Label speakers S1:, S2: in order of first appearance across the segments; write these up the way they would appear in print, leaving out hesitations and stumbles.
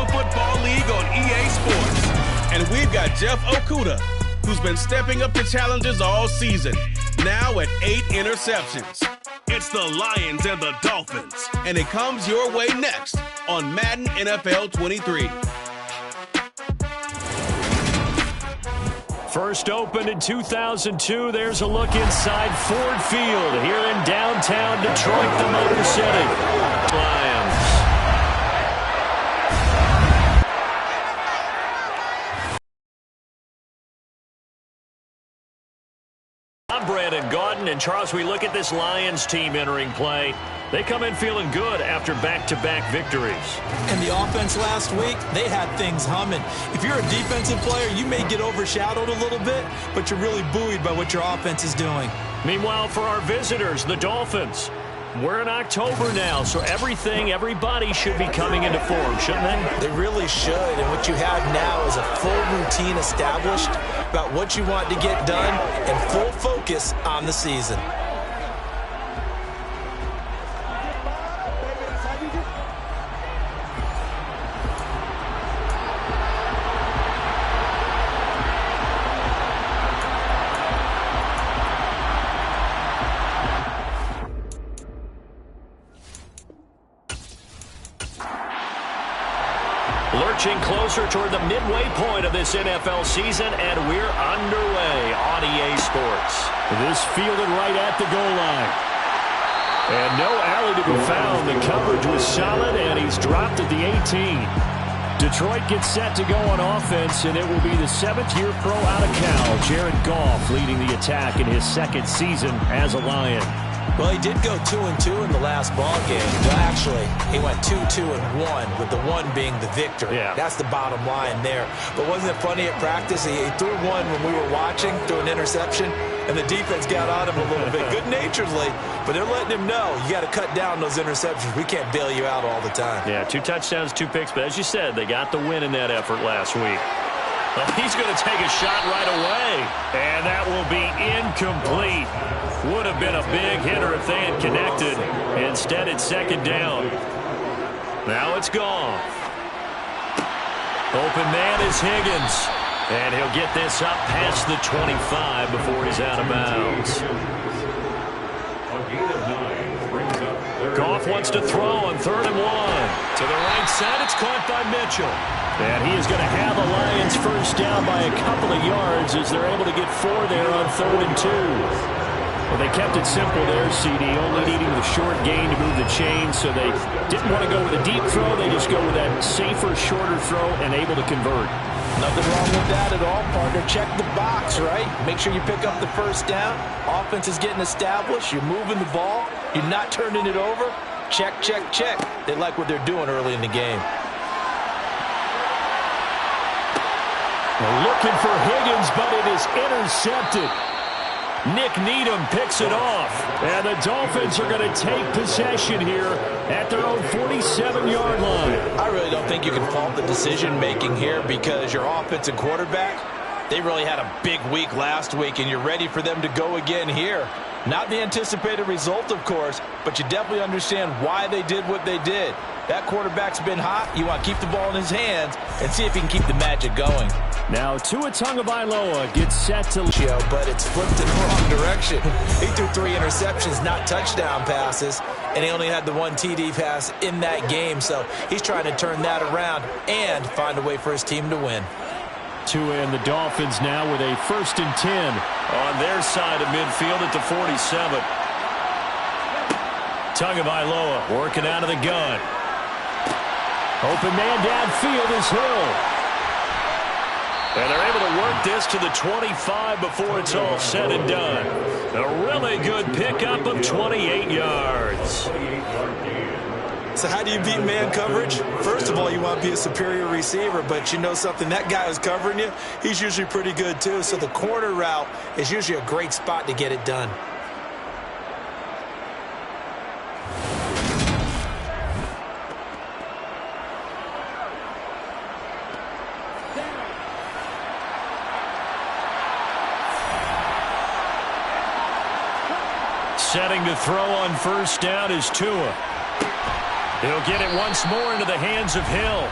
S1: National Football League on EA Sports. And we've got Jeff Okuda, who's been stepping up to challenges all season, now at 8 interceptions. It's the Lions and the Dolphins, and it comes your way next on Madden NFL 23.
S2: First opened in 2002, there's a look inside Ford Field here in downtown Detroit, the Motor City. Lions. I'm Brandon Gaudin, and Charles, we look at this Lions team entering play. They come in feeling good after back-to-back victories.
S3: And the offense last week, they had things humming. If you're a defensive player, you may get overshadowed a little bit, but you're really buoyed by what your offense is doing.
S2: Meanwhile, for our visitors, the Dolphins, we're in October now, so everybody should be coming into form, shouldn't they?
S3: They really should, and what you have now is a full routine established about what you want to get done and full focus on the season.
S2: Lurching closer toward the midway point of this NFL season, and we're underway on EA Sports. This fielded right at the goal line. And no alley to be found. The coverage was solid, and he's dropped at the 18. Detroit gets set to go on offense, and it will be the 7th-year pro out of Cal, Jared Goff, leading the attack in his 2nd season as a Lion.
S3: Well, he did go 2-2 in the last ball game. Well, actually, he went 2-2-1, with the 1 being the victor.
S2: Yeah.
S3: That's the bottom line there. But wasn't it funny at practice? He threw one when we were watching, threw an interception, and the defense got on him a little bit, good-naturedly. But they're letting him know, you got to cut down those interceptions. We can't bail you out all the time.
S2: Yeah, 2 touchdowns, 2 picks. But as you said, they got the win in that effort last week. But he's going to take a shot right away. And that will be incomplete. Would have been a big hitter if they had connected. Instead, it's 2nd down. Now it's gone. Open man is Higgins. And he'll get this up past the 25 before he's out of bounds. Goff wants to throw on 3rd and 1. To the right side, it's caught by Mitchell. And he is going to have the Lions first down by a couple of yards as they're able to get 4 there on 3rd and 2. Well, they kept it simple there, CD, only needing the short gain to move the chain, so they didn't want to go with a deep throw. They just go with that safer, shorter throw and able to convert.
S3: Nothing wrong with that at all, partner. Check the box, right? Make sure you pick up the first down. Offense is getting established. You're moving the ball. You're not turning it over. Check, check, check. They like what they're doing early in the game.
S2: They're looking for Higgins, but it is intercepted. Nick Needham picks it off, and the Dolphins are going to take possession here at their own 47-yard line.
S3: I really don't think you can fault the decision-making here because your offensive quarterback, they really had a big week last week, and you're ready for them to go again here. Not the anticipated result, of course, but you definitely understand why they did what they did. That quarterback's been hot. You want to keep the ball in his hands and see if he can keep the magic going.
S2: Now Tua Tagovailoa gets set to...
S3: But it's flipped in the wrong direction. He threw 3 interceptions, not touchdown passes, and he only had the 1 TD pass in that game. So he's trying to turn that around and find a way for his team to win.
S2: Tua and the Dolphins now with a 1st and 10 on their side of midfield at the 47. Tagovailoa working out of the gun. Open man downfield is Hill. And they're able to work this to the 25 before it's all said and done. A really good pickup of 28 yards.
S3: So how do you beat man coverage? First of all, you want to be a superior receiver, but you know something, that guy who's covering you, he's usually pretty good too. So the corner route is usually a great spot to get it done.
S2: Setting to throw on 1st down is Tua. He'll get it once more into the hands of Hill.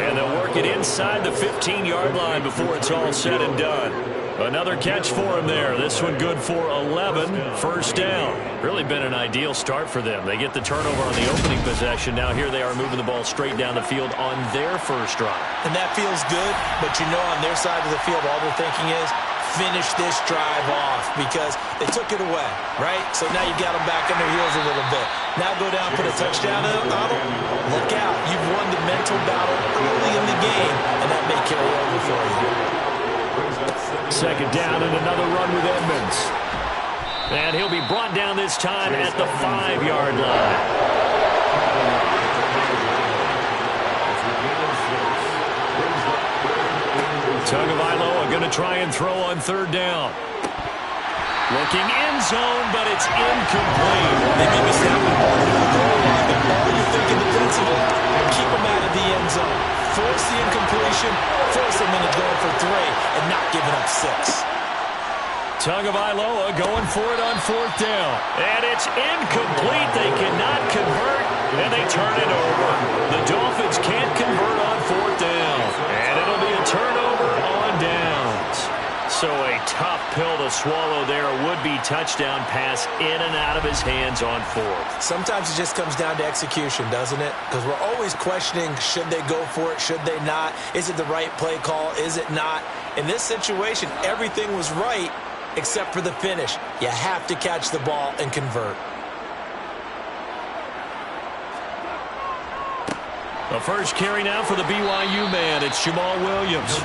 S2: And they'll work it inside the 15-yard line before it's all said and done. Another catch for him there. This one good for 11. First down. Really been an ideal start for them. They get the turnover on the opening possession. Now here they are moving the ball straight down the field on their first drive.
S3: And that feels good, but you know on their side of the field all they're thinking is finish this drive off because they took it away, right? So now you got them back on their heels a little bit. Now go down, put a touchdown on them. Look out. You've won the mental battle early in the game, and that may carry over for you.
S2: Second down and another run with Edmonds. And he'll be brought down this time at the 5-yard line. Tagovailoa going to try and throw on third down. Looking end zone, but it's incomplete.
S3: They may be snapping the ball to the goal line, but all you're thinking defensively, keep them out of the end zone. Force the incompletion, force them into going for 3, and not giving up 6.
S2: Tagovailoa going for it on fourth down. And it's incomplete. They cannot convert, and they turn it over. The Dolphins can't convert on fourth down. And it'll be a turnover on downs. So a tough pill to swallow there. A would-be touchdown pass in and out of his hands on fourth.
S3: Sometimes it just comes down to execution, doesn't it? Because we're always questioning, should they go for it, should they not? Is it the right play call, is it not? In this situation, everything was right except for the finish. You have to catch the ball and convert.
S2: The first carry now for the BYU man. It's Jamal Williams.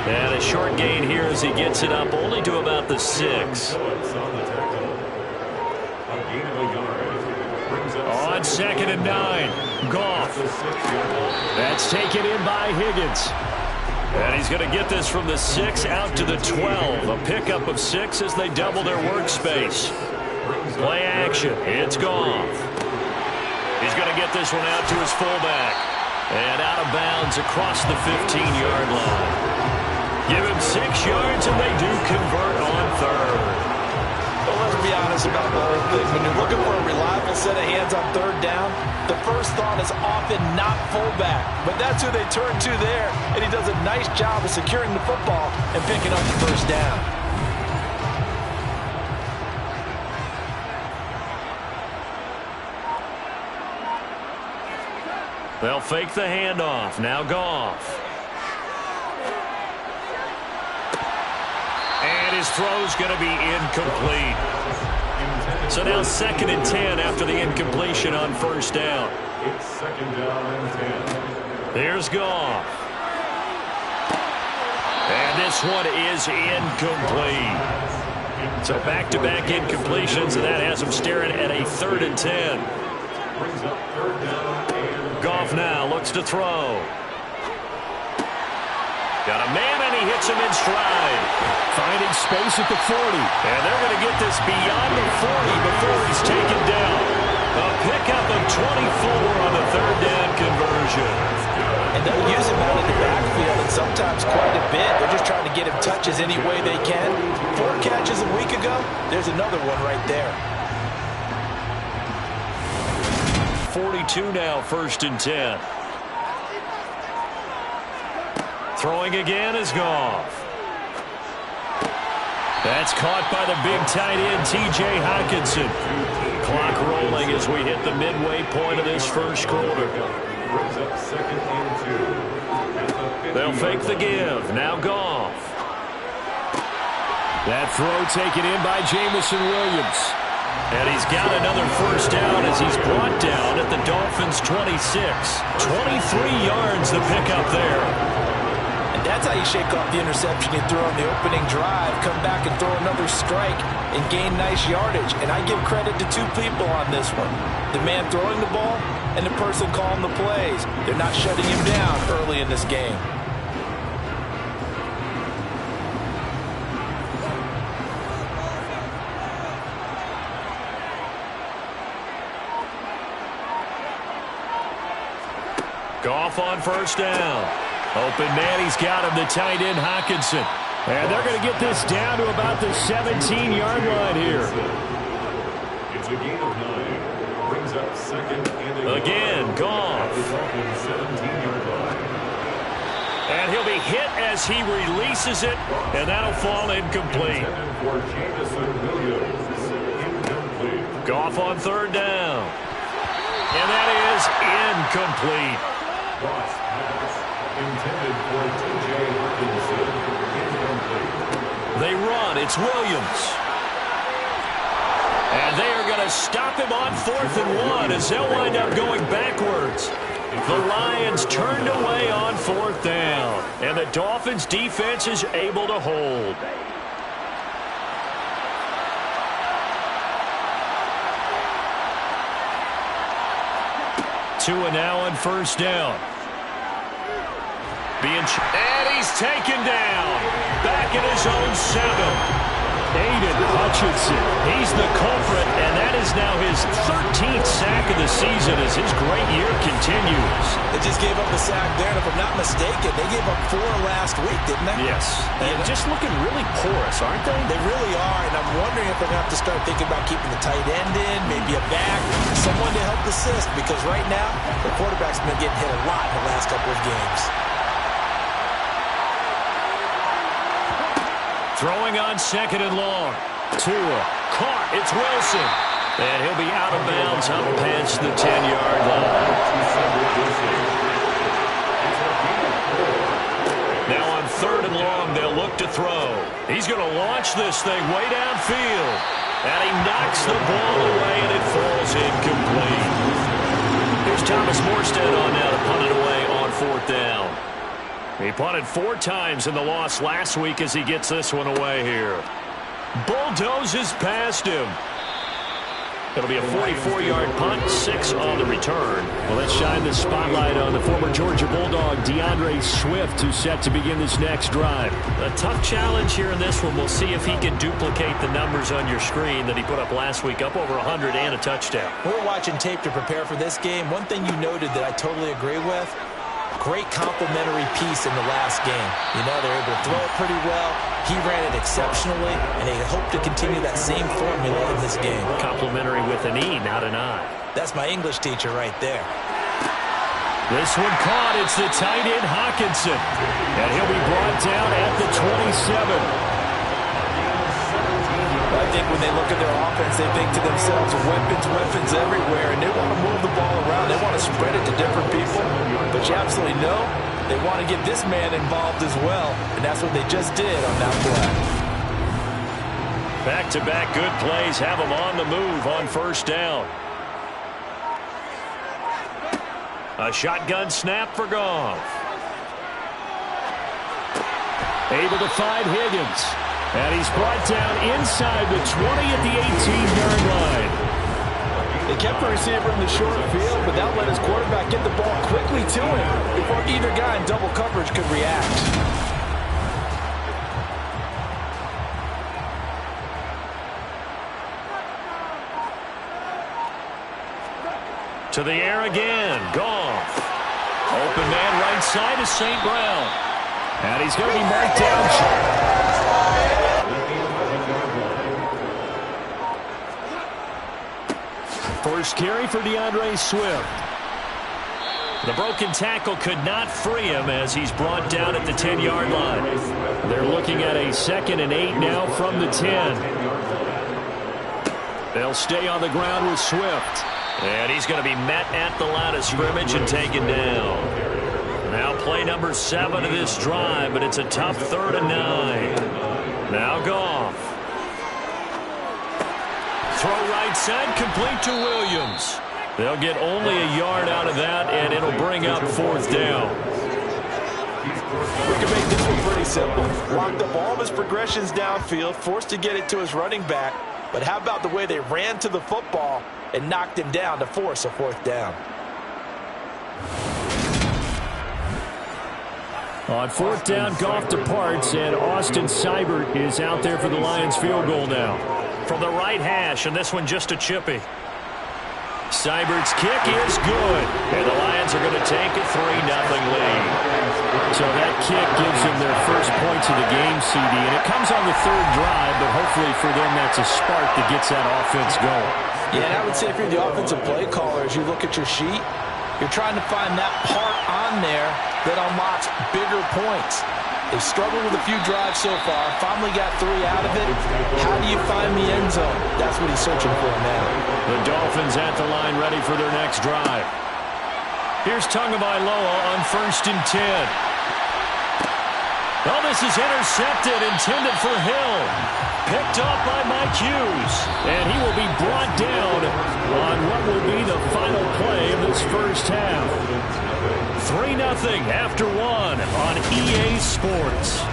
S2: And a short gain here as he gets it up only to about the 6. On second and 9, Goff. That's taken in by Higgins. And he's going to get this from the 6 out to the 12. A pickup of 6 as they double their workspace. Play action. It's Goff. He's going to get this one out to his fullback. And out of bounds across the 15-yard line. Give him 6 yards, and they do convert on third.
S3: Well, let's be honest about the whole thing. When you're looking for a reliable set of hands on third down, the first thought is often not fullback. But that's who they turn to there, and he does a nice job of securing the football and picking up the first down.
S2: They'll fake the handoff. Now Goff. And his throw's going to be incomplete. So now second and 10 after the incompletion on first down.
S4: It's second down and 10.
S2: Here's Goff. And this one is incomplete. So back-to-back incompletions, and that has him staring at a 3rd and 10.
S4: Brings up third down.
S2: Goff now looks to throw. Got a man, and he hits him in stride. Finding space at the 40. And they're going to get this beyond the 40 before he's taken down. A pickup of 24 on the third down conversion.
S3: And they'll use him out in the backfield, and sometimes quite a bit. They're just trying to get him touches any way they can. 4 catches a week ago. There's another one right there.
S2: 42 now, 1st and 10. Throwing again is Goff. That's caught by the big tight end, T.J. Hockenson. Clock rolling as we hit the midway point of this first quarter. They'll fake the give. Now Goff. That throw taken in by Jamison Williams. And he's got another first down as he's brought down at the Dolphins' 26. 23 yards the pickup there.
S3: And that's how you shake off the interception you threw on the opening drive. Come back and throw another strike and gain nice yardage. And I give credit to 2 people on this one. The man throwing the ball and the person calling the plays. They're not shutting him down early in this game.
S2: Goff on first down. Open man, he's got him, the tight end Hockenson. And they're going to get this down to about the 17-yard line here.
S4: It's a gain of 9. brings up second and
S2: again, Goff. And he'll be hit as he releases it, and that'll fall incomplete. Goff on third down. And that is incomplete.
S4: Intended for T.J. Hawkinson. Incomplete.
S2: They run. It's Williams. And they are going to stop him on 4th and 1 as they'll wind up going backwards. The Lions turned away on 4th down. And the Dolphins' defense is able to hold. Tua now on 1st down. And he's taken down. Back in his own 7. Aiden Hutchinson. He's the culprit, and that is now his 13th sack of the season as his great year continues.
S3: They just gave up a sack there, and if I'm not mistaken, they gave up 4 last week, didn't they?
S2: Yes. And just looking really porous, aren't they?
S3: They really are, and I'm wondering if they're going to have to start thinking about keeping the tight end in, maybe a back, someone to help assist, because right now, the quarterback's been getting hit a lot in the last couple of games.
S2: Throwing on 2nd and long. Tua caught. It's Wilson. And he'll be out of bounds up past the 10-yard line. Now on 3rd and long, they'll look to throw. He's going to launch this thing way downfield. And he knocks the ball away, and it falls incomplete. Here's Thomas Morstead on now to punt it away on 4th down. He punted 4 times in the loss last week as he gets this one away here. Bulldozes past him. It'll be a 44-yard punt, 6 on the return. Well, let's shine the spotlight on the former Georgia Bulldog, DeAndre Swift, who's set to begin this next drive. A tough challenge here in this one. We'll see if he can duplicate the numbers on your screen that he put up last week, up over 100 and a touchdown.
S3: We're watching tape to prepare for this game. One thing you noted that I totally agree with, great complimentary piece in the last game. You know, they're able to throw it pretty well. He ran it exceptionally, and they hope to continue that same formula in this game.
S2: Complimentary with an E, not an I.
S3: That's my English teacher right there.
S2: This one caught. It's the tight end Hawkinson. And he'll be brought down at the 27.
S3: I think when they look at their offense, they think to themselves, weapons everywhere, and they want to move the ball around. They want to spread it to different people. But you absolutely know they want to get this man involved as well, and that's what they just did on that play.
S2: Back-to-back good plays have them on the move on 1st down. A shotgun snap for Goff. Able to find Higgins. And he's brought down inside the 20 at the 18-yard line.
S3: They kept the receiver in the short field, but that let his quarterback get the ball quickly to him before either guy in double coverage could react.
S2: To the air again. Goff. Open man right side is St. Brown. And he's going to be marked down. First carry for DeAndre Swift. The broken tackle could not free him as he's brought down at the 10-yard line. They're looking at a 2nd and 8 now from the 10. They'll stay on the ground with Swift. And he's going to be met at the line of scrimmage and taken down. Now play number 7 of this drive, but it's a tough 3rd and 9. Now Goff. Throw right side, complete to Williams. They'll get only a yard out of that, and it'll bring up 4th down.
S3: We can make this one pretty simple. Locked up all of his progressions downfield, forced to get it to his running back. But how about the way they ran to the football and knocked him down to force a 4th down?
S2: On 4th down, Goff departs, and Austin Seibert is out there for the Lions field goal now. From the right hash, and this one just a chippy. Seibert's kick is good, and the Lions are going to take a 3-0 lead. So that kick gives them their first points of the game, CD, and it comes on the third drive, but hopefully for them that's a spark that gets that offense going.
S3: Yeah, and I would say if you're the offensive play caller, as you look at your sheet, you're trying to find that part on there that unlocks bigger points. They've struggled with a few drives so far, finally got 3 out of it. How do you find the end zone? That's what he's searching for now.
S2: The Dolphins at the line ready for their next drive. Here's Tagovailoa on 1st and 10. Oh, this is intercepted, intended for Hill. Picked up by Mike Hughes. And he will be brought down on what will be the final play of this first half. 3-0 after 1 on EA Sports.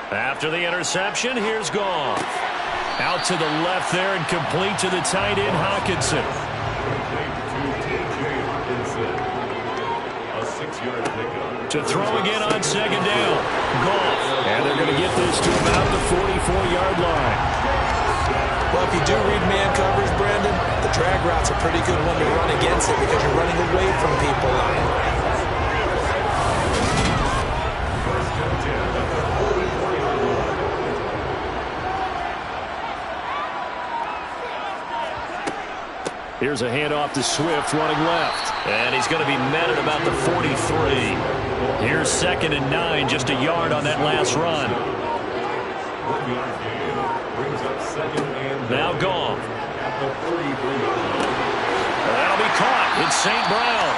S2: After the interception, here's Goff. Out to the left there and complete to the tight end, Hockenson. To throw again on 2nd down. Goff. And they're going to get this to about the 44-yard line.
S3: Well, if you do read man coverage, Brandon, the drag route's a pretty good one to run against it because you're running away from people.
S2: Here's a handoff to Swift running left. And he's going to be met at about the 43. Here's 2nd and 9, just a yard on that last run. Now Goff. That'll be caught. It's St. Brown.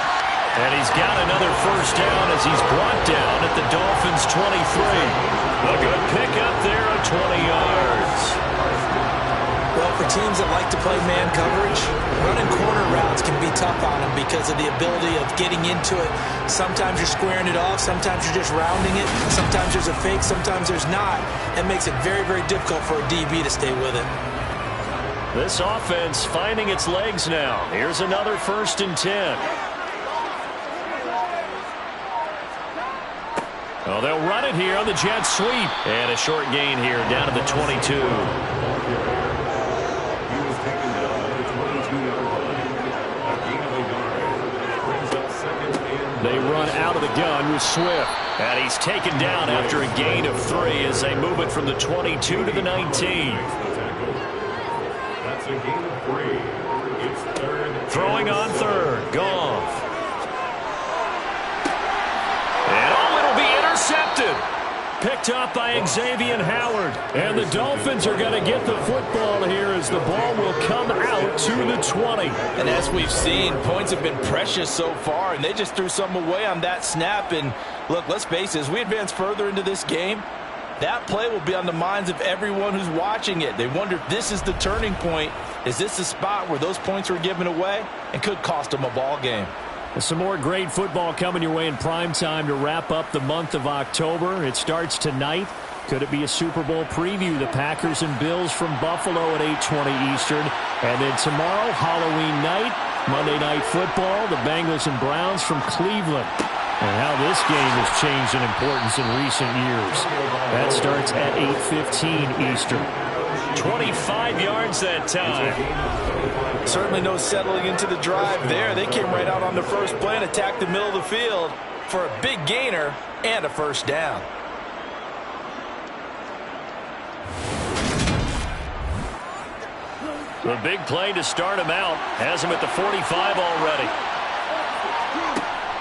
S2: And he's got another first down as he's brought down at the Dolphins' 23. A good pickup there of 20 yards.
S3: Well, for teams that like to play man coverage, running corner routes can be tough on them because of the ability of getting into it. Sometimes you're squaring it off. Sometimes you're just rounding it. Sometimes there's a fake. Sometimes there's not. It makes it very, very difficult for a DB to stay with it.
S2: This offense finding its legs now. Here's another 1st and 10. Oh, they'll run it here on the jet sweep. And a short gain here down to the 22. They run out of the gun with Swift. And he's taken down after a gain of 3 as they move it from the 22 to the 19.
S4: That's a gain of 3. It's 3rd.
S2: Throwing on 3rd. Goff. And it'll be intercepted. Picked up by Xavier Howard. And the Dolphins are going to get the football here as the ball will come out to the 20.
S3: And as we've seen, points have been precious so far, and they just threw some away on that snap. And look, let's face it, as we advance further into this game, that play will be on the minds of everyone who's watching it. They wonder if this is the turning point. Is this the spot where those points were given away and could cost them a ball game?
S2: Some more great football coming your way in prime time to wrap up the month of October. It starts tonight. Could it be a Super Bowl preview? The Packers and Bills from Buffalo at 8:20 Eastern. And then tomorrow, Halloween night, Monday Night Football, the Bengals and Browns from Cleveland. And how this game has changed in importance in recent years. That starts at 8:15 Eastern. 25 yards that time.
S3: Certainly no settling into the drive there. They came right out on the first play and attacked the middle of the field for a big gainer and a first down.
S2: The big play to start him out has him at the 45 already.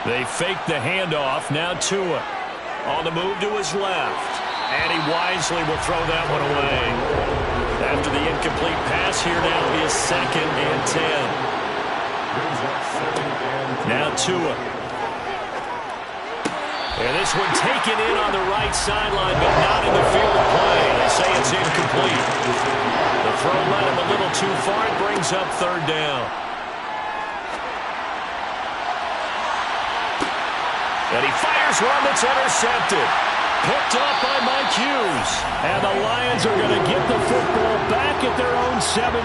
S2: They fake the handoff. Now Tua on the move to his left. And he wisely will throw that one away. After the incomplete pass, here now is 2nd and 10. Now Tua. And this one taken in on the right sideline, but not in the field of play. They say it's incomplete. The throw led him a little too far. It brings up 3rd down. And he fires one that's intercepted. Picked up by Mike Hughes. And the Lions are going to get the football back at their own 17.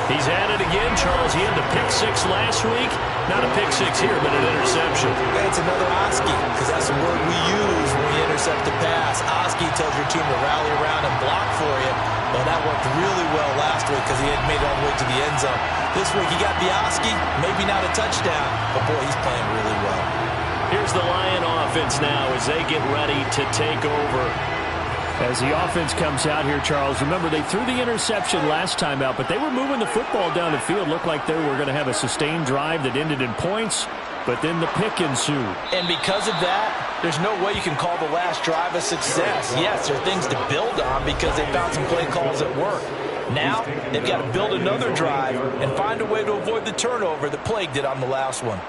S2: He's at it again, Charles. He had the pick 6 last week. Not a pick 6 here, but an interception.
S3: It's another Oski, because that's the word we use when we intercept the pass. Oski tells your team to rally around and block for you. Well, that worked really well last week because he had made it all the way to the end zone. This week he got the Oski, maybe not a touchdown, but boy, he's playing really well.
S2: Here's the Lion offense now as they get ready to take over. As the offense comes out here, Charles, remember they threw the interception last time out, but they were moving the football down the field. Looked like they were going to have a sustained drive that ended in points, but then the pick ensued.
S3: And because of that, there's no way you can call the last drive a success. Yes, there are things to build on because they found some play calls that work. Now, they've got to build another drive and find a way to avoid the turnover that plagued it on the last one.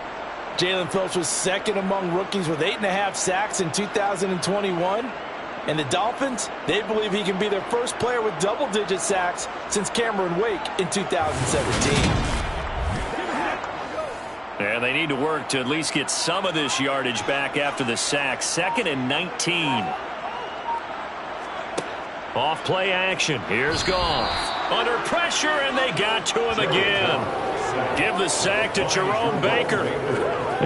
S3: Jalen Phillips was second among rookies with 8.5 sacks in 2021. And the Dolphins, they believe he can be their first player with double-digit sacks since Cameron Wake in 2017.
S2: And they need to work to at least get some of this yardage back after the sack. 2nd and 19. Off play action. Here's Goff. Under pressure, and they got to him again. Give the sack to Jerome Baker.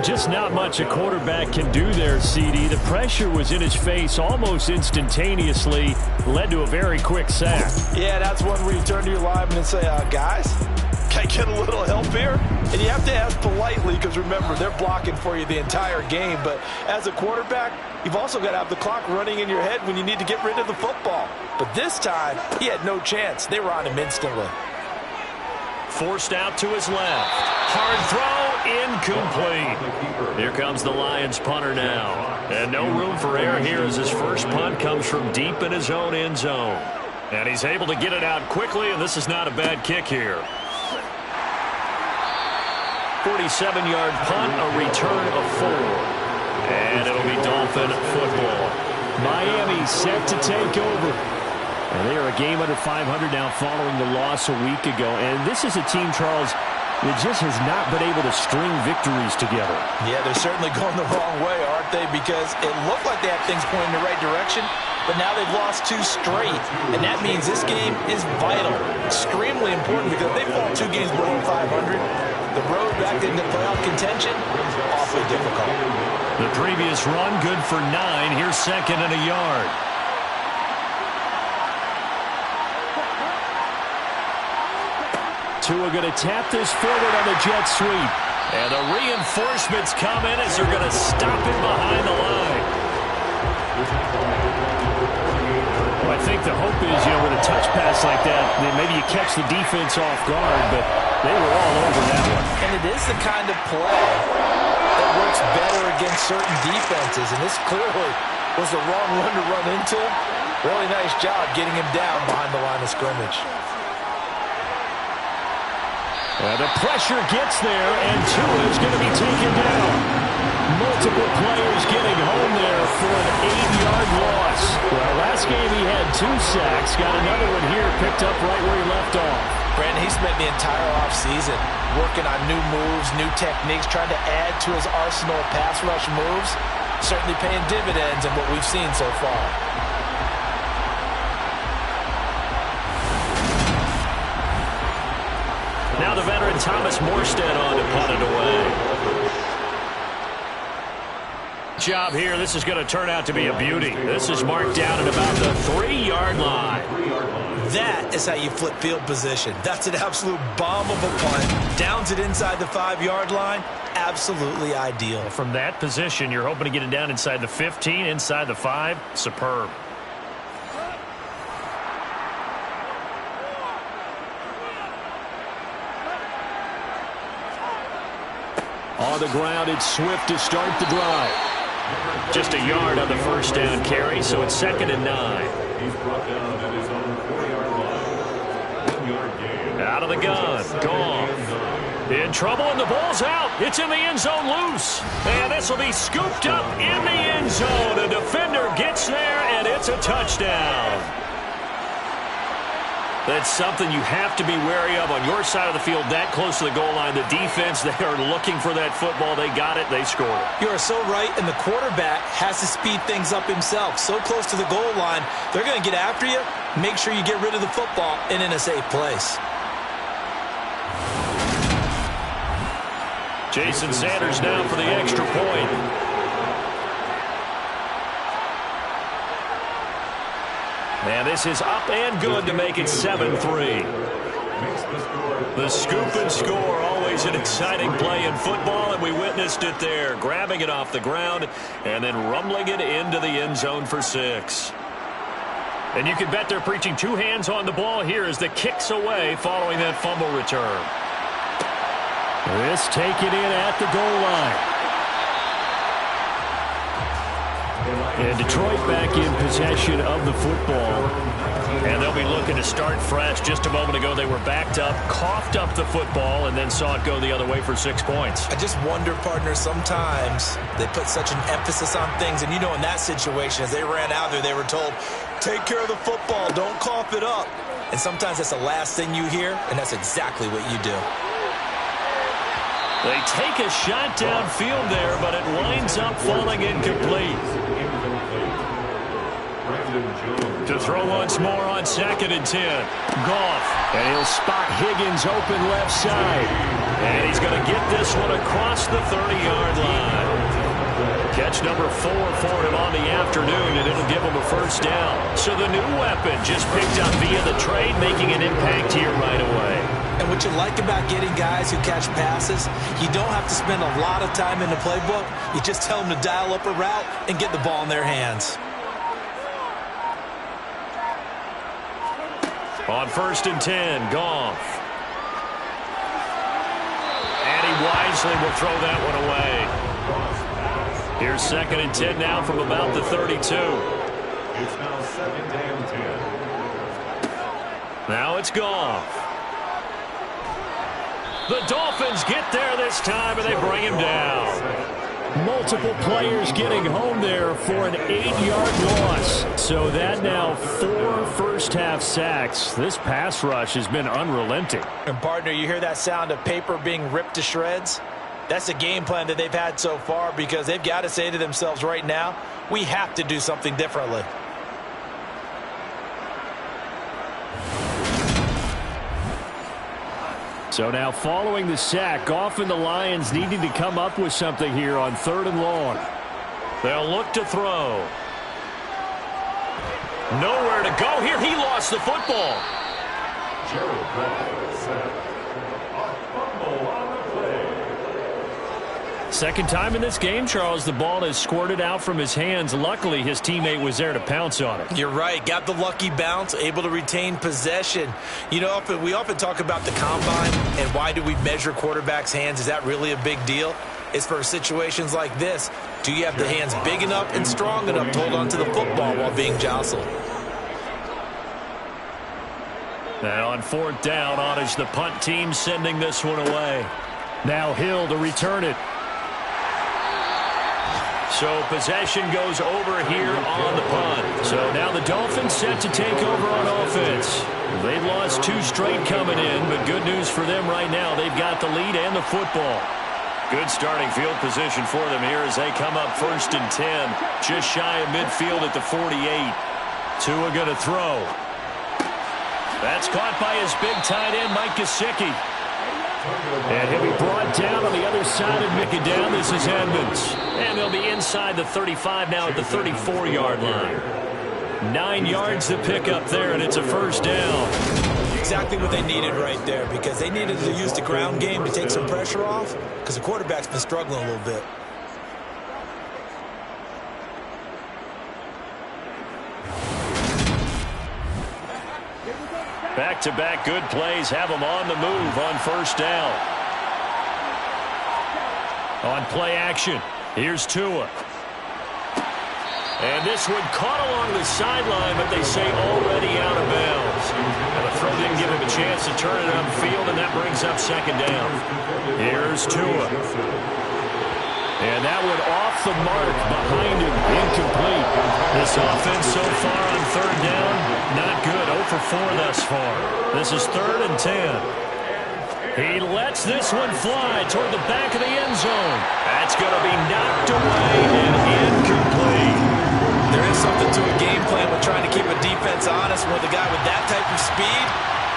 S2: Just not much a quarterback can do there, CD. The pressure was in his face almost instantaneously. Led to a very quick sack.
S3: Yeah, that's one where you turn to your lineman and say, guys, can I get a little help here? And you have to ask politely because, remember, they're blocking for you the entire game. But as a quarterback, you've also got to have the clock running in your head when you need to get rid of the football. But this time, he had no chance. They were on him instantly.
S2: Forced out to his left. Hard throw, incomplete. Here comes the Lions punter now. And no room for error here as his first punt comes from deep in his own end zone. And he's able to get it out quickly, and this is not a bad kick here. 47-yard punt, a return of 4. And it'll be Dolphin football. Miami set to take over. And they are a game under 500 now following the loss a week ago. And this is a team, Charles, that just has not been able to string victories together.
S3: Yeah, they're certainly going the wrong way, aren't they? Because it looked like they had things pointing in the right direction, but now they've lost 2 straight. And that means this game is vital, extremely important, because if they fall 2 games below 500, the road back into playoff contention is awfully difficult.
S2: The previous run, good for 9. Here's 2nd and a yard. Tua going to tap this forward on the jet sweep. And the reinforcements come in as they're going to stop him behind the line. Well, I think the hope is, with a touch pass like that, maybe you catch the defense off guard, but they were all over that one.
S3: And it is the kind of play that works better against certain defenses, and this clearly was the wrong one to run into. Really nice job getting him down behind the line of scrimmage.
S2: The pressure gets there, and Tua is going to be taken down. Multiple players getting home there for an 8-yard loss. Well, last game he had 2 sacks. Got another one here picked up right where he left off.
S3: Brandon, he spent the entire offseason working on new moves, new techniques, trying to add to his arsenal of pass rush moves. Certainly paying dividends in what we've seen so far.
S2: Now the veteran Thomas Morstead on to punt it away. Job here. This is going to turn out to be a beauty. This is marked down at about the 3-yard line.
S3: That is how you flip field position. That's an absolute bomb of a punt. Downs it inside the 5-yard line. Absolutely ideal.
S2: From that position, you're hoping to get it down inside the 15, inside the 5. Superb. On the ground, it's Swift to start the drive. Just a yard on the first down carry, so it's 2nd and 9. Out of the gun, Goff. In trouble, and the ball's out. It's in the end zone loose. And this will be scooped up in the end zone. A defender gets there, and it's a touchdown. That's something you have to be wary of on your side of the field, that close to the goal line. The defense, they are looking for that football. They got it. They scored it.
S3: You are so right, and the quarterback has to speed things up himself. So close to the goal line, they're going to get after you. Make sure you get rid of the football and in a safe place.
S2: Jason Sanders now for the extra point. And this is up and good to make it 7-3. The scoop and score, always an exciting play in football, and we witnessed it there, grabbing it off the ground and then rumbling it into the end zone for 6. And you can bet they're preaching 2 hands on the ball here as the kick's away following that fumble return. This taken in at the goal line. And Detroit back in possession of the football. And they'll be looking to start fresh. Just a moment ago, they were backed up, coughed up the football, and then saw it go the other way for 6 points.
S3: I just wonder, partner, sometimes they put such an emphasis on things. And, you know, in that situation, as they ran out there, they were told, take care of the football, don't cough it up. And sometimes that's the last thing you hear, and that's exactly what you do.
S2: They take a shot downfield there, but it winds up falling incomplete. To throw once more on 2nd and 10. Goff. And he'll spot Higgins open left side. And he's going to get this one across the 30-yard line. Catch number 4 for him on the afternoon, and it'll give him a first down. So the new weapon just picked up via the trade, making an impact here right away.
S3: And what you like about getting guys who catch passes, you don't have to spend a lot of time in the playbook. You just tell them to dial up a route and get the ball in their hands.
S2: On 1st and 10, Goff. And he wisely will throw that one away. Here's 2nd and 10 now from about the 32.
S4: It's now 2nd and 10.
S2: Now it's Goff. The Dolphins get there this time, and they bring him down. Multiple players getting home there for an 8-yard loss. So that now 4 first-half sacks. This pass rush has been unrelenting.
S3: And, partner, you hear that sound of paper being ripped to shreds? That's the game plan that they've had so far, because they've got to say to themselves right now, we have to do something differently.
S2: So now following the sack, Goff and the Lions needing to come up with something here on 3rd and long. They'll look to throw. Nowhere to go here. He lost the football.
S4: Gerald Goff set. A fumble on the play.
S2: Second time in this game, Charles, the ball has squirted out from his hands. Luckily, his teammate was there to pounce on it.
S3: You're right. Got the lucky bounce, able to retain possession. You know, we often talk about the combine and why do we measure quarterbacks' hands. Is that really a big deal? It's for situations like this. Do you have the hands big enough and strong enough to hold on to the football while being jostled?
S2: And on 4th down, on is the punt team sending this one away. Now Hill to return it. So possession goes over here on the punt. So now the Dolphins set to take over on offense. They've lost 2 straight coming in, but good news for them right now. They've got the lead and the football. Good starting field position for them here as they come up 1st and 10. Just shy of midfield at the 48. Tua going to throw. That's caught by his big tight end, Mike Gesicki. And he'll be brought down on the other side of Mick. This is Edmonds. And they'll be inside the 35 now at the 34-yard line. 9 yards to pick up there, and it's a first down.
S3: Exactly what they needed right there, because they needed to use the ground game to take some pressure off, because the quarterback's been struggling a little bit.
S2: Back-to-back good plays have them on the move on 1st down. On play action, here's Tua. And this one caught along the sideline, but they say already out of bounds. And the throw didn't give him a chance to turn it upfield, and that brings up 2nd down. Here's Tua. And that one off the mark behind him, incomplete. This offense so far on 3rd down, not good. 0 for 4 thus far. This is 3rd and 10. He lets this one fly toward the back of the end zone. That's going to be knocked away and incomplete.
S3: There is something to a game plan with trying to keep a defense honest with a guy with that type of speed.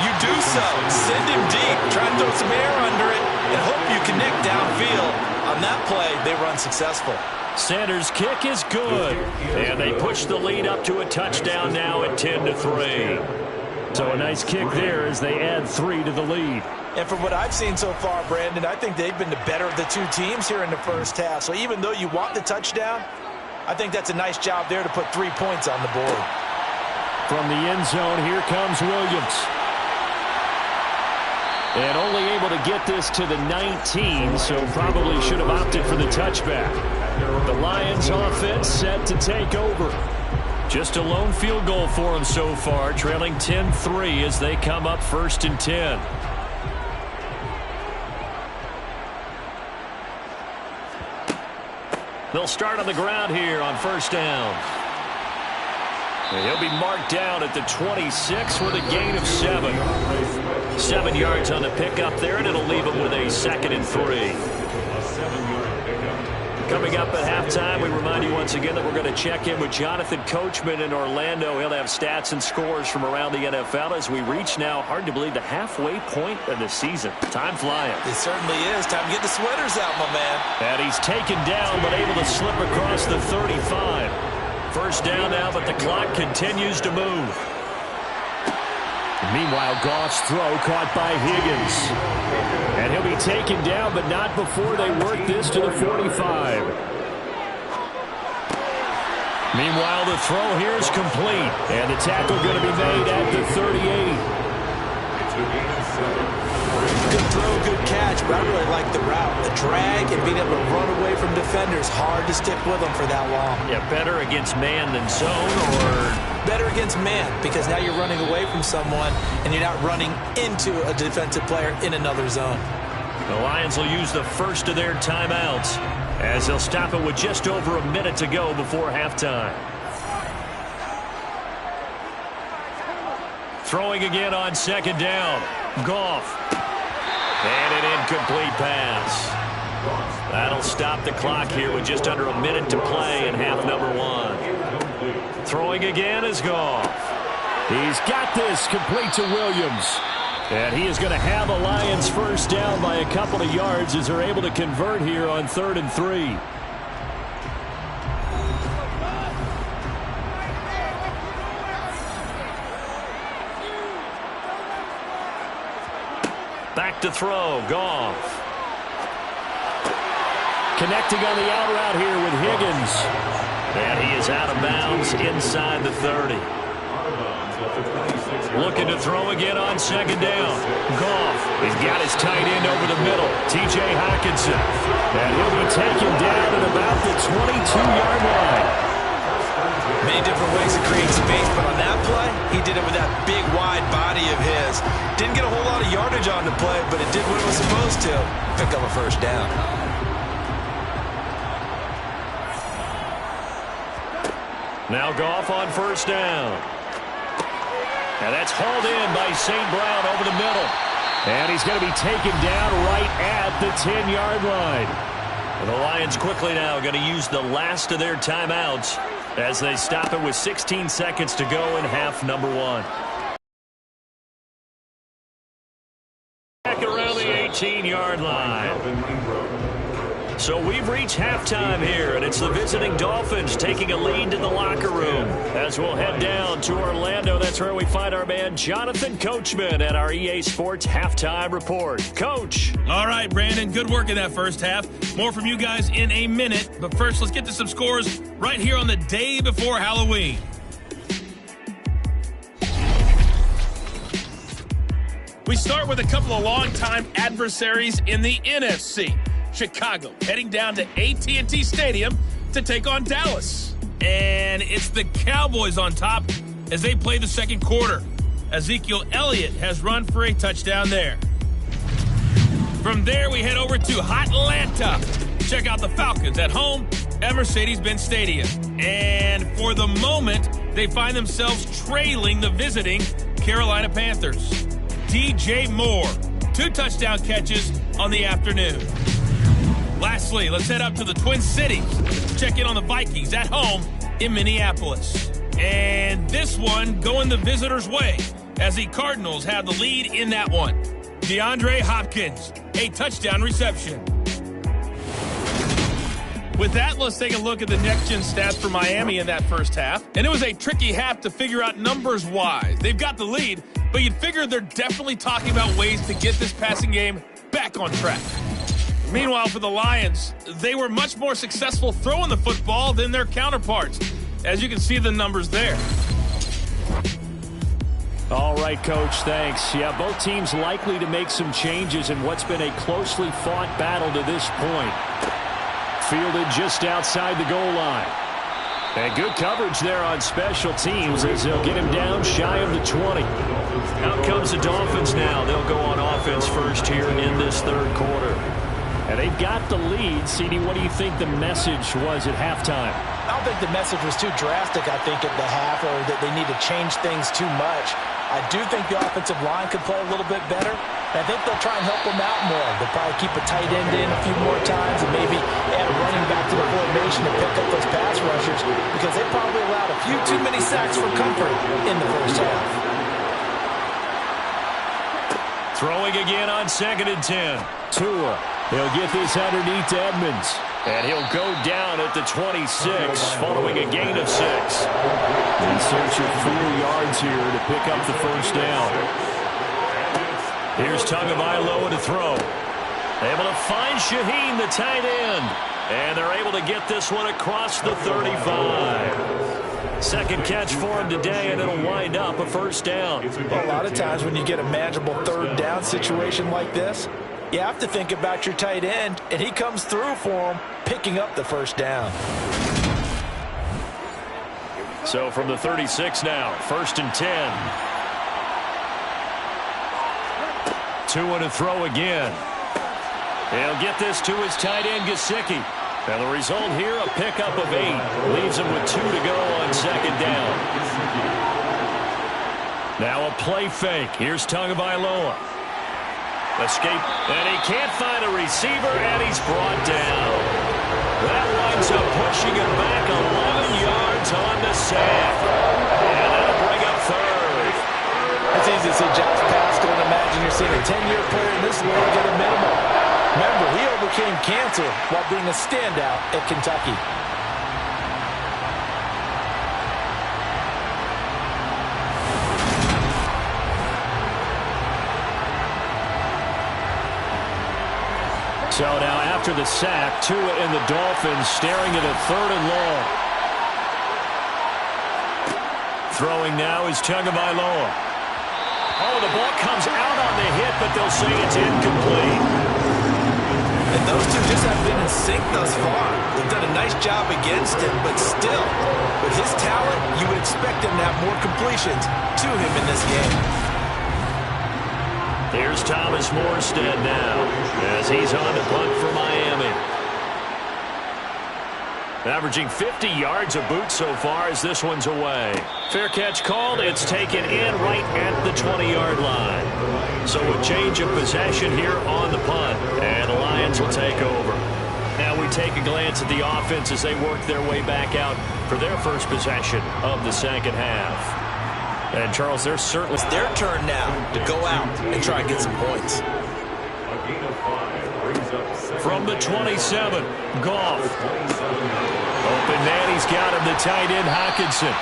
S3: You do so. Send him deep. Try to throw some air under it and hope you connect downfield. On that play, they run successful.
S2: Sanders' kick is good. And they push the lead up to a touchdown now at 10-3. So a nice kick there as they add 3 to the lead.
S3: And from what I've seen so far, Brandon, I think they've been the better of the two teams here in the first half. So even though you want the touchdown, I think that's a nice job there to put 3 points on the board.
S2: From the end zone, here comes Williams. And only able to get this to the 19, so probably should have opted for the touchback. The Lions offense set to take over. Just a lone field goal for them so far, trailing 10-3 as they come up 1st and 10. They'll start on the ground here on 1st down. And he'll be marked down at the 26 with a gain of 7. 7 yards on the pickup there, and it'll leave him with a 2nd and 3. Coming up at halftime, we remind you once again that we're going to check in with Jonathan Coachman in Orlando. He'll have stats and scores from around the NFL as we reach now, hard to believe, the halfway point of the season. Time flying.
S3: It certainly is. Time to get the sweaters out, my man.
S2: And he's taken down, but able to slip across the 35. 1st down now, but the clock continues to move. Meanwhile, Goff's throw caught by Higgins. And he'll be taken down, but not before they work this to the 45. Meanwhile, the throw here is complete. And the tackle going to be made at the 38.
S3: Good throw, good catch, but I really like the route. The drag and being able to run away from defenders, hard to stick with them for that long.
S2: Yeah, better against man than zone, or
S3: better against man, because now you're running away from someone and you're not running into a defensive player in another zone.
S2: The Lions will use the first of their timeouts as they'll stop it with just over a minute to go before halftime. Throwing again on 2nd down. Goff. And an incomplete pass. That'll stop the clock here with just under a minute to play in half number 1. Throwing again is Goff. He's got this complete to Williams. And he is going to have a Lions 1st down by a couple of yards as they're able to convert here on 3rd and 3. Back to throw, Goff. Connecting on the out route here with Higgins. And he is out of bounds inside the 30. Looking to throw again on 2nd down. Goff. He's got his tight end over the middle, T.J. Hockenson. And he'll be taken down at about the 22-yard line.
S3: Many different ways to create space, but on that play, he did it with that big, wide body of his. Didn't get a whole lot of yardage on the play, but it did what it was supposed to. Pick up a 1st down.
S2: Now Goff on 1st down. And that's hauled in by St. Brown over the middle. And he's going to be taken down right at the 10-yard line. And the Lions quickly now going to use the last of their timeouts as they stop it with 16 seconds to go in half number 1. Back around the 18-yard line. So we've reached halftime here, and it's the visiting Dolphins taking a lead to the locker room. As we'll head down to Orlando, that's where we find our man Jonathan Coachman at our EA Sports Halftime Report. Coach.
S1: All right, Brandon, good work in that first half. More from you guys in a minute, but first let's get to some scores right here on the day before Halloween. We start with a couple of longtime adversaries in the NFC. Chicago heading down to AT&T Stadium to take on Dallas. And it's the Cowboys on top as they play the 2nd quarter. Ezekiel Elliott has run for a touchdown there. From there, we head over to Hotlanta. Check out the Falcons at home at Mercedes-Benz Stadium. And for the moment, they find themselves trailing the visiting Carolina Panthers. DJ Moore, 2 touchdown catches on the afternoon. Lastly, let's head up to the Twin Cities. Check in on the Vikings at home in Minneapolis. And this one going the visitors' way as the Cardinals have the lead in that one. DeAndre Hopkins, a touchdown reception.
S5: With that, let's take a look at the next-gen stats for Miami in that first half. And it was a tricky half to figure out numbers-wise. They've got the lead, but you'd figure they're definitely talking about ways to get this passing game back on track. Meanwhile, for the Lions, they were much more successful throwing the football than their counterparts. As you can see the numbers there.
S2: All right, Coach, thanks. Yeah, both teams likely to make some changes in what's been a closely fought battle to this point. Fielded just outside the goal line. And good coverage there on special teams as they'll get him down shy of the 20. Out comes the Dolphins now. They'll go on offense first here in this third quarter. And they've got the lead. CD, what do you think the message was at halftime?
S3: I don't think the message was too drastic, I think, at the half, or that they need to change things too much. I do think the offensive line could play a little bit better. I think they'll try and help them out more. They'll probably keep a tight end in a few more times and maybe add a running back to the formation to pick up those pass rushers because they probably allowed a few too many sacks for comfort in the first half.
S2: Throwing again on 2nd and 10. Tua. He'll get this underneath to Edmonds. And he'll go down at the 26 following a gain of 6. In search of 4 yards here to pick up the first down. Here's Tagovailoa to throw. Able to find Shaheen, the tight end. And they're able to get this one across the 35. Second catch for him today, and it'll wind up a first down.
S3: Well, a lot of times when you get a manageable third down situation like this, you have to think about your tight end, and he comes through for him, picking up the first down.
S2: So from the 36 now, 1st and 10. Tua to throw again. He'll get this to his tight end, Gesicki. And the result here, a pickup of 8. Leaves him with 2 to go on 2nd down. Now a play fake. Here's Tagovailoa. Escape, and he can't find a receiver, and he's brought down. That winds up pushing him back 11 yards on the sack. And that'll bring up 3rd.
S3: It's easy to see Josh Pascal and imagine you're seeing a 10-year player in this league get a minimum. Remember, he overcame cancer while being a standout at Kentucky.
S2: So now after the sack, Tua and the Dolphins staring at a 3rd and long. Throwing now is Tagovailoa. Oh, the ball comes out on the hit, but they'll say it's incomplete.
S3: And those two just have been in sync thus far. They've done a nice job against him, but still, with his talent, you would expect him to have more completions to him in this game.
S2: Here's Thomas Morstead now as he's on the punt for Miami. Averaging 50 yards a boot so far as this one's away. Fair catch called. It's taken in right at the 20-yard line. So a change of possession here on the punt, and the Lions will take over. Now we take a glance at the offense as they work their way back out for their first possession of the second half. And, Charles, there's certainly...
S3: It's their turn now to go out and try and get some points.
S2: From the 27, Goff. Open man, he's got him, the tight end, Hockenson.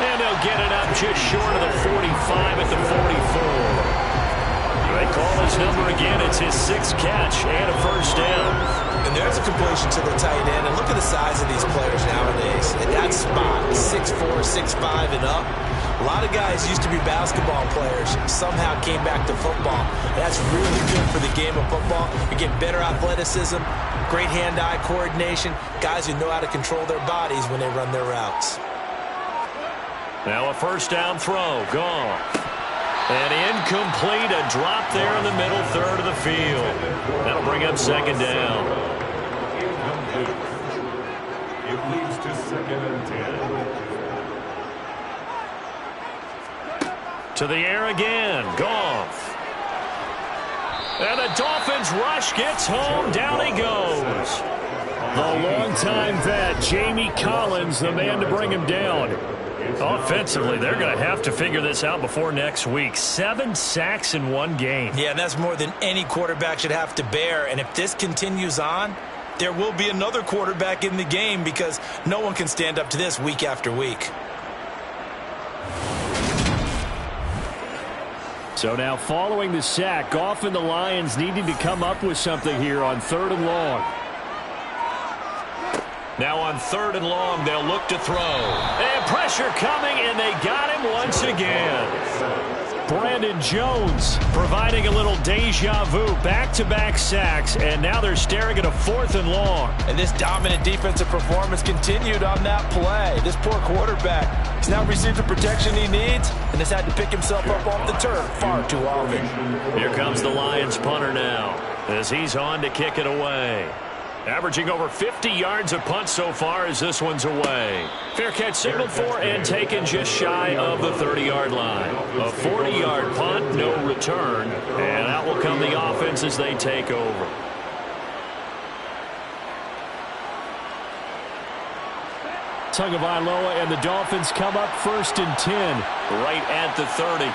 S2: And they'll get it up just short of the 45 at the 44. They call his number again. It's his 6th catch and a first down.
S3: And there's a completion to the tight end. And look at the size of these players nowadays. At that spot, 6'4", 6'5", and up. A lot of guys used to be basketball players, somehow came back to football. That's really good for the game of football. You get better athleticism, great hand-eye coordination, guys who know how to control their bodies when they run their routes.
S2: Now a first down throw, gone. And incomplete, a drop there in the middle third of the field. That'll bring up 2nd down.
S4: It leads to 2nd and 10.
S2: To the air again, Goff. And the Dolphins rush, gets home, down he goes. The longtime vet, Jamie Collins, the man to bring him down. Offensively, they're going to have to figure this out before next week. 7 sacks in one game.
S3: Yeah, and that's more than any quarterback should have to bear. And if this continues on, there will be another quarterback in the game because no one can stand up to this week after week.
S2: So now following the sack, often the Lions needing to come up with something here on 3rd and long. Now on 3rd and long, they'll look to throw. And pressure coming, and they got him once again. Brandon Jones providing a little deja vu, back-to-back sacks, and now they're staring at a 4th and long.
S3: And this dominant defensive performance continued on that play. This poor quarterback, he's now received the protection he needs and has had to pick himself up off the turf far too often.
S2: Here comes the Lions punter now as he's on to kick it away. Averaging over 50 yards a punt so far as this one's away. Fair catch signaled for and taken just shy of the 30-yard line. A 40-yard punt, no return, and out will come the offense as they take over. Tagovailoa and the Dolphins come up 1st and 10, right at the 30.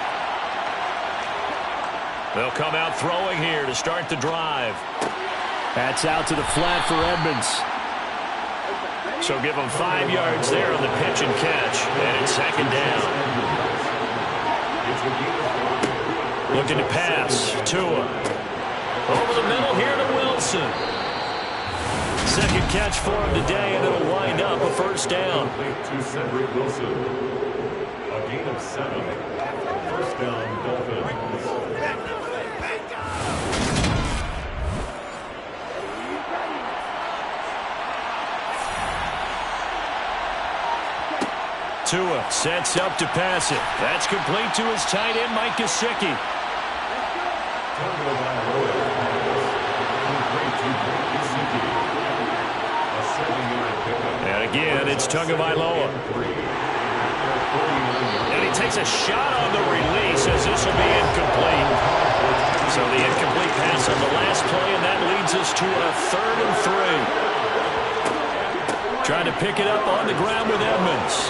S2: They'll come out throwing here to start the drive. That's out to the flat for Edmonds. So give them 5 yards there on the pitch and catch. And it's 2nd down. Looking to pass. Tua. Over the middle here to Wilson. 2nd catch for him today, and it'll wind up a 1st down.
S4: To Cedric Wilson. A gain of 7. 1st down, Dolphins.
S2: Tua sets up to pass it. That's complete to his tight end, Mike Gesicki. And again, it's Tagovailoa. And he takes a shot on the release as this will be incomplete. So the incomplete pass on the last play, and that leads us to a 3rd and 3. Trying to pick it up on the ground with Edmonds.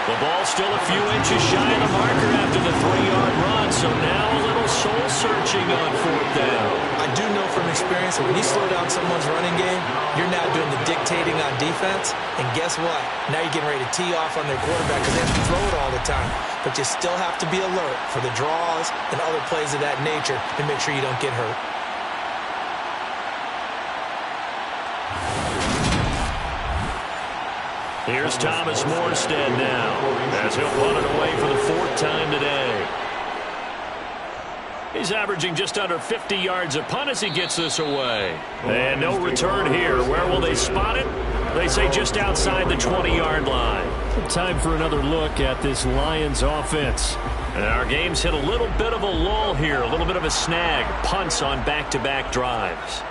S2: The ball still a few inches shy of the marker after the 3-yard run, so now a little soul-searching on 4th down.
S3: I do know from experience that when you slow down someone's running game, you're now doing the dictating on defense, and guess what? Now you're getting ready to tee off on their quarterback because they have to throw it all the time. But you still have to be alert for the draws and other plays of that nature to make sure you don't get hurt.
S2: Here's Thomas Morstead now as he'll punt it away for the 4th time today. He's averaging just under 50 yards a punt as he gets this away. And no return here. Where will they spot it? They say just outside the 20-yard line. Time for another look at this Lions offense. And our game's hit a little bit of a lull here, a little bit of a snag. Punts on back-to-back drives.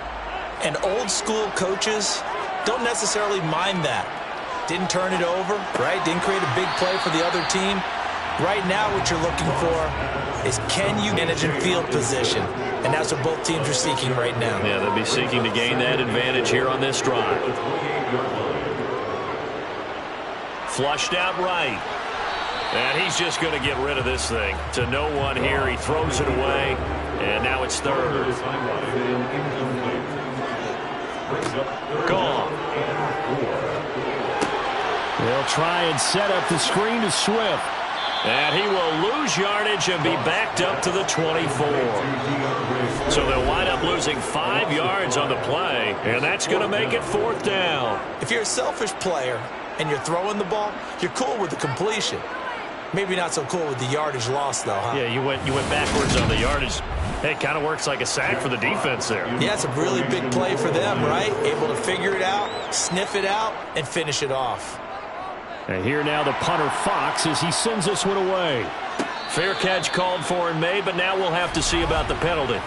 S3: And old school coaches don't necessarily mind that. Didn't turn it over, right? Didn't create a big play for the other team. Right now what you're looking for is can you manage in field position? And that's what both teams are seeking right now.
S2: Yeah, they'll be seeking to gain that advantage here on this drive. Flushed out right. And he's just going to get rid of this thing. To no one here. He throws it away. And now it's 3rd. Gone. They'll try and set up the screen to Swift. And he will lose yardage and be backed up to the 24. So they'll wind up losing 5 yards on the play, and that's going to make it 4th down.
S3: If you're a selfish player and you're throwing the ball, you're cool with the completion. Maybe not so cool with the yardage loss, though, huh?
S2: Yeah, you went backwards on the yardage. Hey, it kind of works like a sack for the defense there.
S3: Yeah, it's a really big play for them, right? Able to figure it out, sniff it out, and finish it off.
S2: And here now the punter Fox as he sends this one away. Fair catch called for and made, but now we'll have to see about the penalty.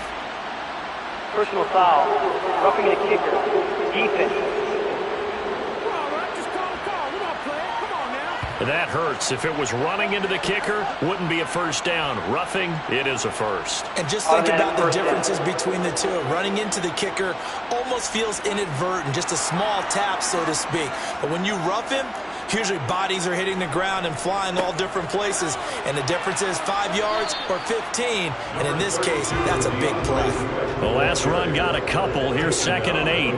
S6: Personal foul, roughing the kicker, defense.
S2: That hurts. If it was running into the kicker, wouldn't be a 1st down. Roughing, it is a 1st.
S3: And just think about the differences between the two. Running into the kicker almost feels inadvertent, just a small tap, so to speak. But when you rough him, usually bodies are hitting the ground and flying all different places. And the difference is 5 yards or 15. And in this case, that's a big play.
S2: The last run got a couple. Here's 2nd and 8.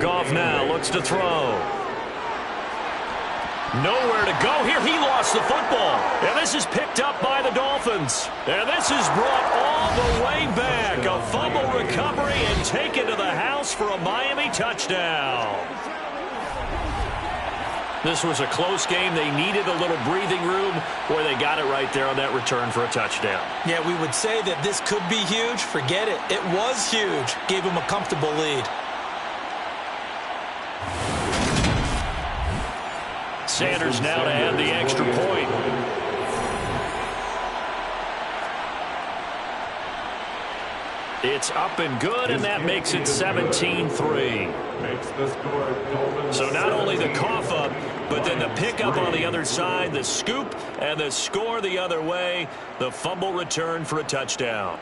S2: Goff now looks to throw. Nowhere to go here. He lost the football. And this is picked up by the Dolphins. And this is brought all the way back. A fumble recovery and taken to the house for a Miami touchdown. This was a close game. They needed a little breathing room where they got it right there on that return for a touchdown.
S3: Yeah, we would say that this could be huge. Forget it. It was huge. Gave him a comfortable lead.
S2: Sanders now to add the extra point. It's up and good, and that makes it 17-3. So not only the cough up, but then the pickup on the other side, the scoop, and the score the other way. The fumble return for a touchdown.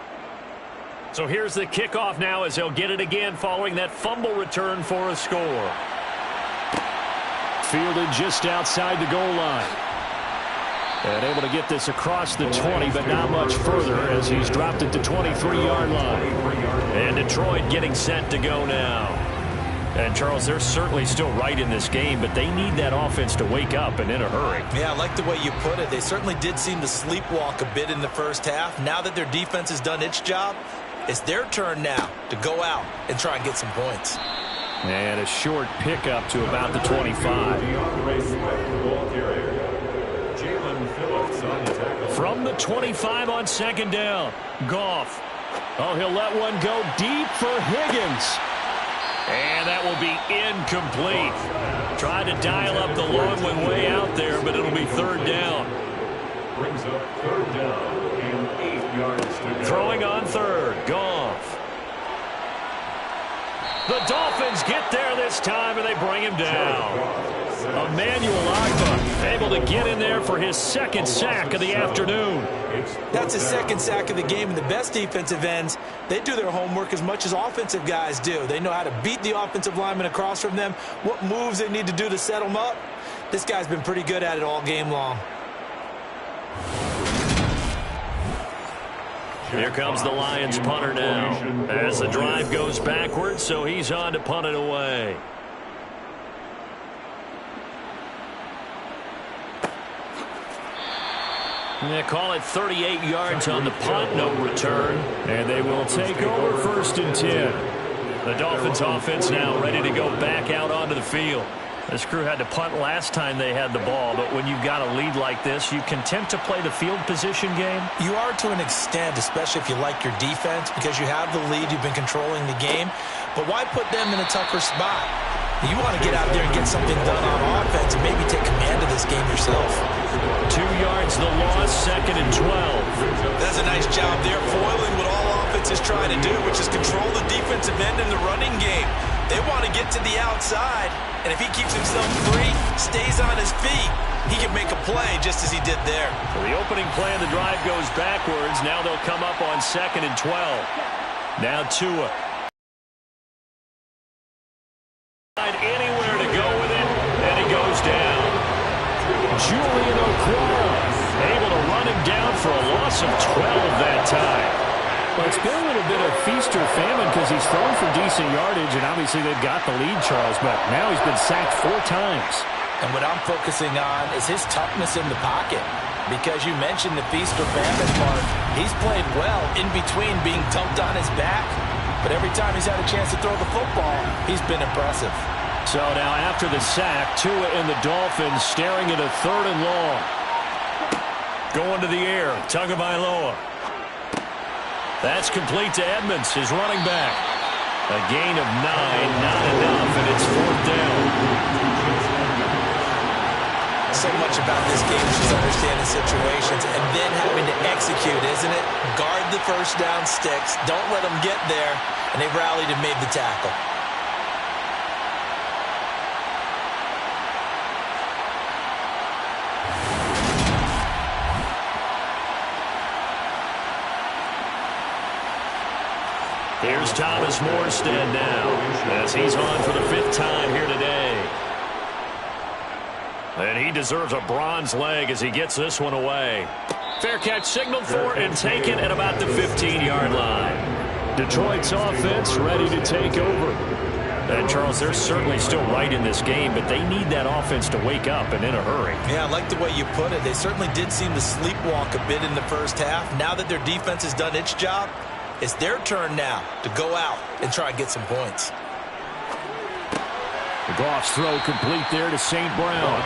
S2: So here's the kickoff now as they'll get it again following that fumble return for a score. Fielded just outside the goal line. And able to get this across the 20, but not much further as he's dropped it to 23-yard line. And Detroit getting set to go now. And, Charles, they're certainly still right in this game, but they need that offense to wake up and in a hurry.
S3: Yeah, I like the way you put it. They certainly did seem to sleepwalk a bit in the first half. Now that their defense has done its job, it's their turn now to go out and try and get some points.
S2: And a short pickup to about the 25. From the 25 on second down. Goff. Oh, he'll let one go deep for Higgins. And that will be incomplete. Tried to dial up the long one way out there, but it'll be third down.
S4: Brings up third down and 8 yards to go.
S2: Throwing on third. Goff. The Dolphins get there this time, and they bring him down. Emmanuel Ogbah able to get in there for his second sack of the afternoon.
S3: That's his second sack of the game, and the best defensive ends, they do their homework as much as offensive guys do. They know how to beat the offensive lineman across from them, what moves they need to do to set them up. This guy's been pretty good at it all game long.
S2: Here comes the Lions punter now as the drive goes backwards, so he's on to punt it away. They call it 38 yards on the punt, no return, and they will take over first and 10. The Dolphins offense now ready to go back out onto the field. This crew had to punt last time they had the ball, but when you've got a lead like this, you content to play the field position game?
S3: You are to an extent, especially if you like your defense, because you have the lead, you've been controlling the game. But why put them in a tougher spot? You want to get out there and get something done on offense and maybe take command of this game yourself.
S2: 2 yards the loss, second and 12.
S3: That's a nice job there, foiling what all offenses try to do, which is control the defensive end in the running game. They want to get to the outside, and if he keeps himself free, stays on his feet, he can make a play just as he did there.
S2: So the opening play of the drive goes backwards. Now they'll come up on second and 12. Now Tua. Anywhere to go with it, and he goes down. Julian Okwara able to run him down for a loss of 12 that time.
S7: Well, it's been a little bit of feast or famine because he's thrown for decent yardage, and obviously they've got the lead, Charles, but now he's been sacked 4 times.
S3: And what I'm focusing on is his toughness in the pocket, because you mentioned the feast or famine part. He's played well in between being dumped on his back, but every time he's had a chance to throw the football, he's been impressive.
S2: So now after the sack, Tua and the Dolphins staring at a third and long. Going to the air, Tagovailoa. That's complete to Edmonds, his running back. A gain of 9, not enough, and it's fourth down.
S3: So much about this game is just understanding situations and then having to execute, isn't it? Guard the first down sticks. Don't let them get there, and they rallied and made the tackle.
S2: Here's Thomas Morstead now as he's on for the 5th time here today. And he deserves a bronze leg as he gets this one away. Fair catch signaled for and taken at about the 15-yard line. Detroit's offense ready to take over.
S7: And, Charles, they're certainly still right in this game, but they need that offense to wake up and in a hurry.
S3: Yeah, I like the way you put it. They certainly did seem to sleepwalk a bit in the first half. Now that their defense has done its job, it's their turn now to go out and try and get some points.
S7: The Goff's throw complete there to St. Brown.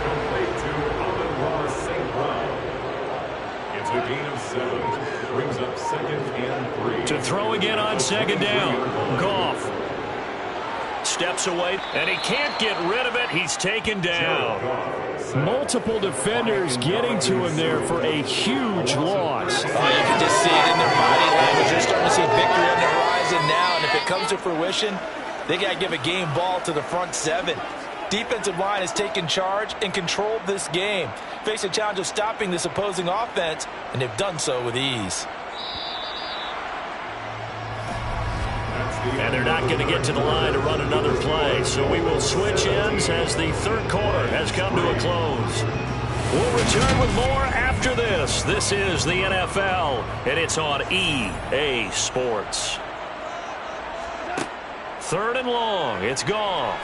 S4: Complete to Amon-Ra St. Brown. It's a gain of 7. Brings up 2nd and 3.
S7: To throw again on 2nd down. Goff steps away, and he can't get rid of it. He's taken down. Multiple defenders getting to him there for a huge loss.
S3: Oh, you can just see it in their body language. They're starting to see victory on the horizon now, and if it comes to fruition, they got to give a game ball to the front 7. Defensive line has taken charge and controlled this game. Face a challenge of stopping this opposing offense, and they've done so with ease.
S7: And they're not going to get to the line to run another play, so we will switch ends as the third quarter has come to a close. We'll return with more after this. This is the NFL, and it's on EA Sports. 3rd and long. It's Goff.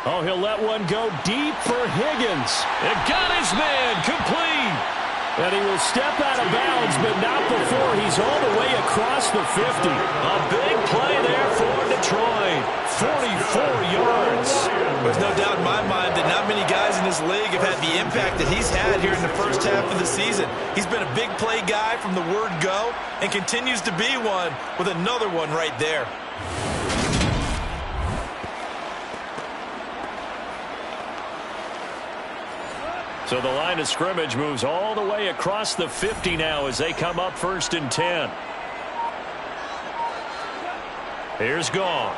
S7: Oh, he'll let one go deep for Higgins. It got his man complete. And he will step out of bounds, but not before he's all the way across the 50. A big play there for Detroit. 44 yards.
S3: There's no doubt in my mind that not many guys in this league have had the impact that he's had here in the first half of the season. He's been a big play guy from the word go and continues to be one with another one right there.
S7: So the line of scrimmage moves all the way across the 50 now as they come up 1st and 10. Here's Goff.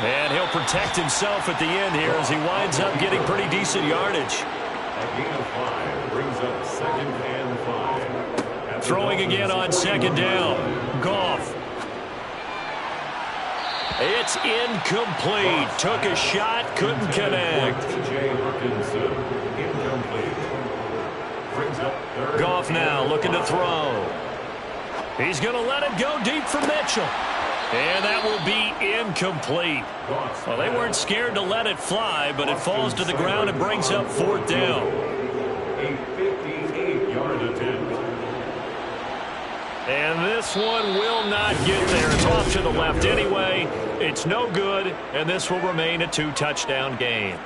S7: And he'll protect himself at the end here as he winds up getting pretty decent yardage.
S4: A gain of 5 brings up 2nd and 5.
S7: Throwing again on 2nd down. Goff. It's incomplete. Took a shot, couldn't connect. Goff now looking to throw. He's going to let it go deep for Mitchell. And that will be incomplete. Well, they weren't scared to let it fly, but it falls to the ground and brings up 4th down.
S4: A 58-yard attempt.
S7: And this one will not get there. It's off to the left anyway. It's no good, and this will remain a 2-touchdown game.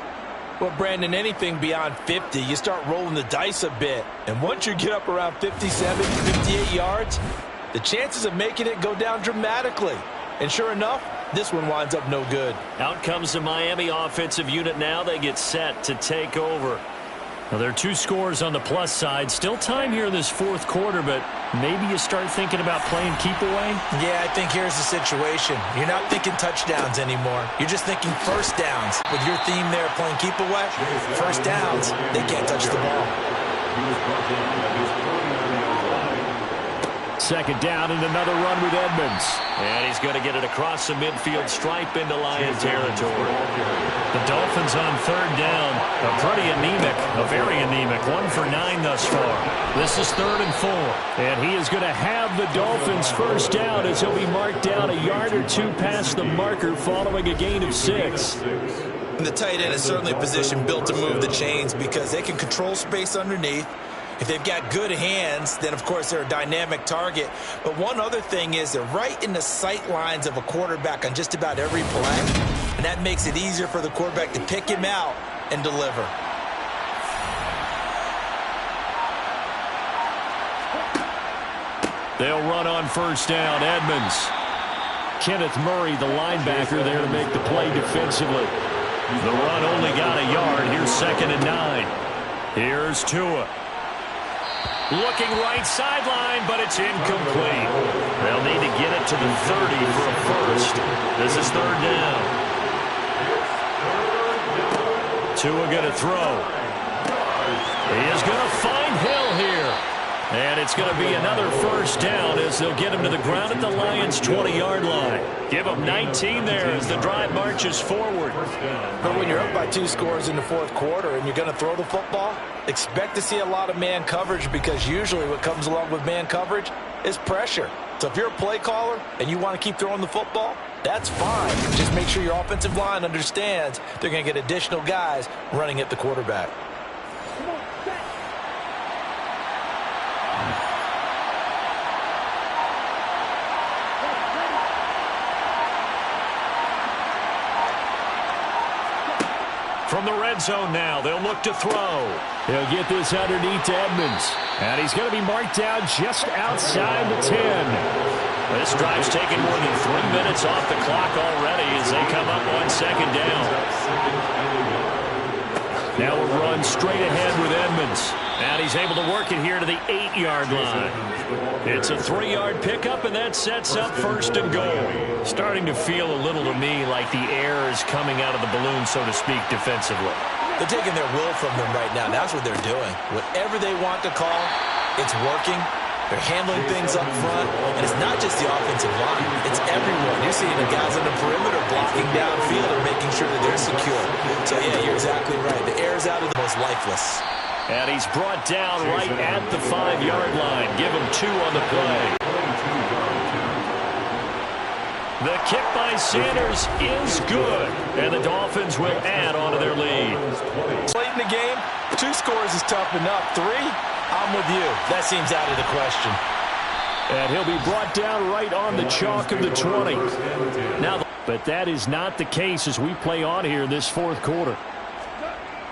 S3: Well, Brandon, anything beyond 50, you start rolling the dice a bit. And once you get up around 57, 58 yards, the chances of making it go down dramatically. And sure enough, this one winds up no good.
S7: Out comes the Miami offensive unit now. They get set to take over. Now, there are 2 scores on the plus side. Still time here in this 4th quarter, but maybe you start thinking about playing keep away?
S3: Yeah, I think here's the situation. You're not thinking touchdowns anymore. You're just thinking first downs. With your theme there playing keep away, first downs, they can't touch the ball.
S7: 2nd down and another run with Edmonds. And he's going to get it across the midfield stripe into Lion territory. The Dolphins on 3rd down. A pretty anemic, a very anemic. 1 for 9 thus far. This is 3rd and 4. And he is going to have the Dolphins first down as he'll be marked down a yard or 2 past the marker following a gain of 6.
S3: And the tight end is certainly a position built to move the chains because they can control space underneath. If they've got good hands, then, of course, they're a dynamic target. But one other thing is they're right in the sight lines of a quarterback on just about every play. And that makes it easier for the quarterback to pick him out and deliver.
S7: They'll run on first down. Edmonds. Kenneth Murray, the linebacker, there to make the play defensively. The run only got a yard. Here's 2nd and 9. Here's Tua. Looking right sideline, but it's incomplete. They'll need to get it to the 30 for a first. This is 3rd down. Tua going to throw. He is going to find Hill here. And it's going to be another first down as they'll get him to the ground at the Lions' 20-yard line. Give him 19 there as the drive marches forward.
S3: But when you're up by 2 scores in the 4th quarter and you're going to throw the football, expect to see a lot of man coverage because usually what comes along with man coverage is pressure. So if you're a play caller and you want to keep throwing the football, that's fine. Just make sure your offensive line understands they're going to get additional guys running at the quarterback.
S7: From the red zone now, they'll look to throw. He'll get this underneath to Edmonds. And he's going to be marked down just outside the 10. This drive's taken more than 3 minutes off the clock already as they come up on second down. Now a run straight ahead with Edmonds. And he's able to work it here to the 8-yard line. It's a 3-yard pickup, and that sets up first and goal. Starting to feel a little to me like the air is coming out of the balloon, so to speak, defensively.
S3: They're taking their will from them right now. That's what they're doing. Whatever they want to call, it's working. They're handling things up front. And it's not just the offensive line. It's everyone. You're seeing the guys on the perimeter blocking downfield or making sure that they're secure. So, yeah, you're exactly right. The air's out of the most lifeless.
S7: And he's brought down right at the 5-yard line. Give him 2 on the play. The kick by Sanders is good. And the Dolphins will add on to their lead.
S3: Late in the game, 2 scores is tough enough. 3, I'm with you. That seems out of the question.
S7: And he'll be brought down right on the chalk of the 20. But that is not the case as we play on here in this fourth quarter.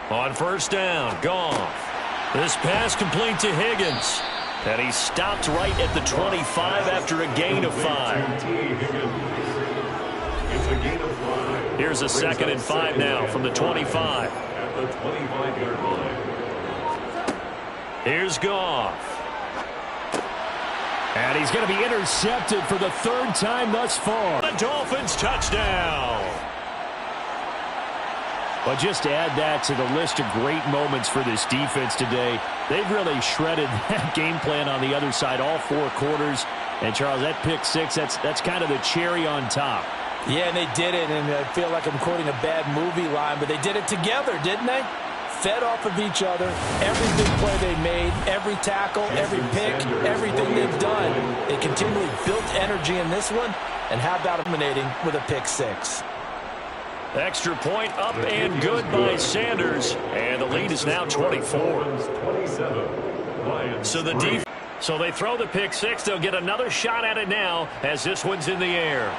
S7: On first down, Goff. This pass complete to Higgins. And he stopped right at the 25 after a gain of 5. Here's a 2nd and 5 now from the 25.
S4: At the 25-yard line.
S7: Here's Goff. And he's going to be intercepted for the 3rd time thus far. The Dolphins touchdown. But just to add that to the list of great moments for this defense today, they've really shredded that game plan on the other side all 4 quarters. And, Charles, that pick 6, that's kind of the cherry on top.
S3: Yeah, and they did it, and I feel like I'm quoting a bad movie line, but they did it together, didn't they? Fed off of each other, every big play they made, every tackle, every pick, everything they've done. They continually built energy in this one, and how about eliminating with a pick 6?
S7: Extra point up and good by Sanders. And the lead is now 24. So they throw the pick 6. They'll get another shot at it now as this one's in the air.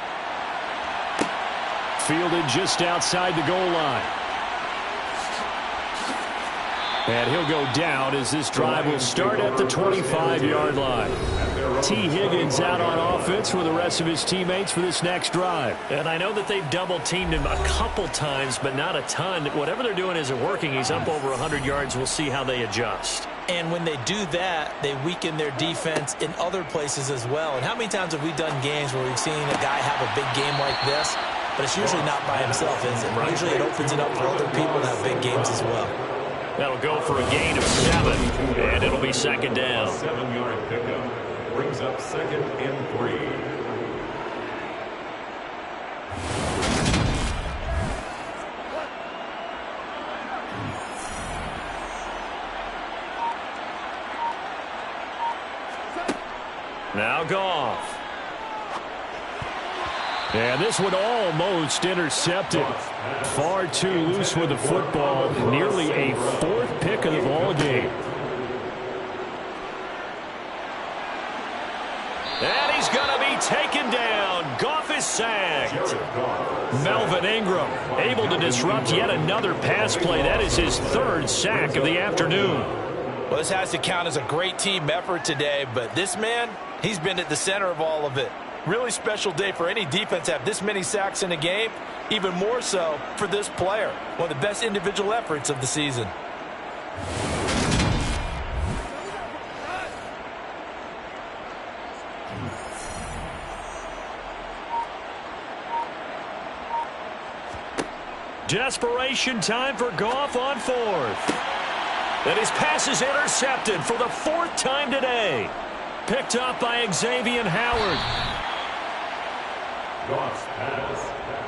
S7: Fielded just outside the goal line. And he'll go down as this drive will start at the 25-yard line. T. Higgins out on offense with the rest of his teammates for this next drive. And I know that they've double-teamed him a couple times, but not a ton. Whatever they're doing isn't working. He's up over 100 yards. We'll see how they adjust.
S3: And when they do that, they weaken their defense in other places as well. And how many times have we done games where we've seen a guy have a big game like this? But it's usually not by himself, is it? Usually it opens it up for other people to have big games as well.
S7: That'll go for a gain of 7, and it'll be 2nd down.
S4: 7-yard pickup brings up 2nd and 3.
S7: Now Goff. And this one almost intercepted. Far too loose with the football. Nearly a 4th pick of the ball game. And he's going to be taken down. Goff is sacked. Melvin Ingram able to disrupt yet another pass play. That is his 3rd sack of the afternoon.
S3: Well, this has to count as a great team effort today, but this man, he's been at the center of all of it. Really special day for any defense to have this many sacks in a game, even more so for this player. One of the best individual efforts of the season.
S7: Desperation time for Goff on 4th. And his pass is intercepted for the 4th time today. Picked up by Xavier Howard.
S4: Goff's pass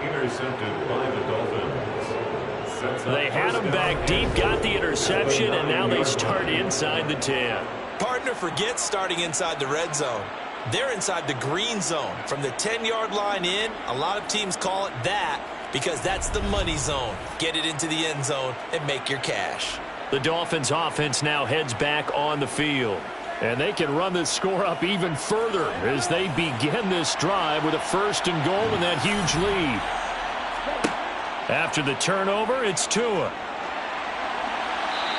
S4: intercepted by the Dolphins.
S7: They had him back deep, got the interception, and now they start inside the 10.
S3: Partner forgets starting inside the red zone. They're inside the green zone. From the 10-yard line in, a lot of teams call it that because that's the money zone. Get it into the end zone and make your cash.
S7: The Dolphins offense now heads back on the field. And they can run this score up even further as they begin this drive with a 1st and goal and that huge lead. After the turnover, it's Tua.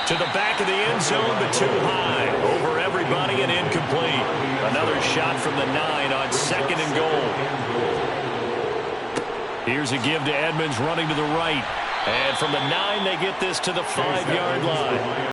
S7: To the back of the end zone, but too high. Over everybody and incomplete. Another shot from the 9 on 2nd and goal. Here's a give to Edmonds running to the right. And from the 9, they get this to the 5-yard line.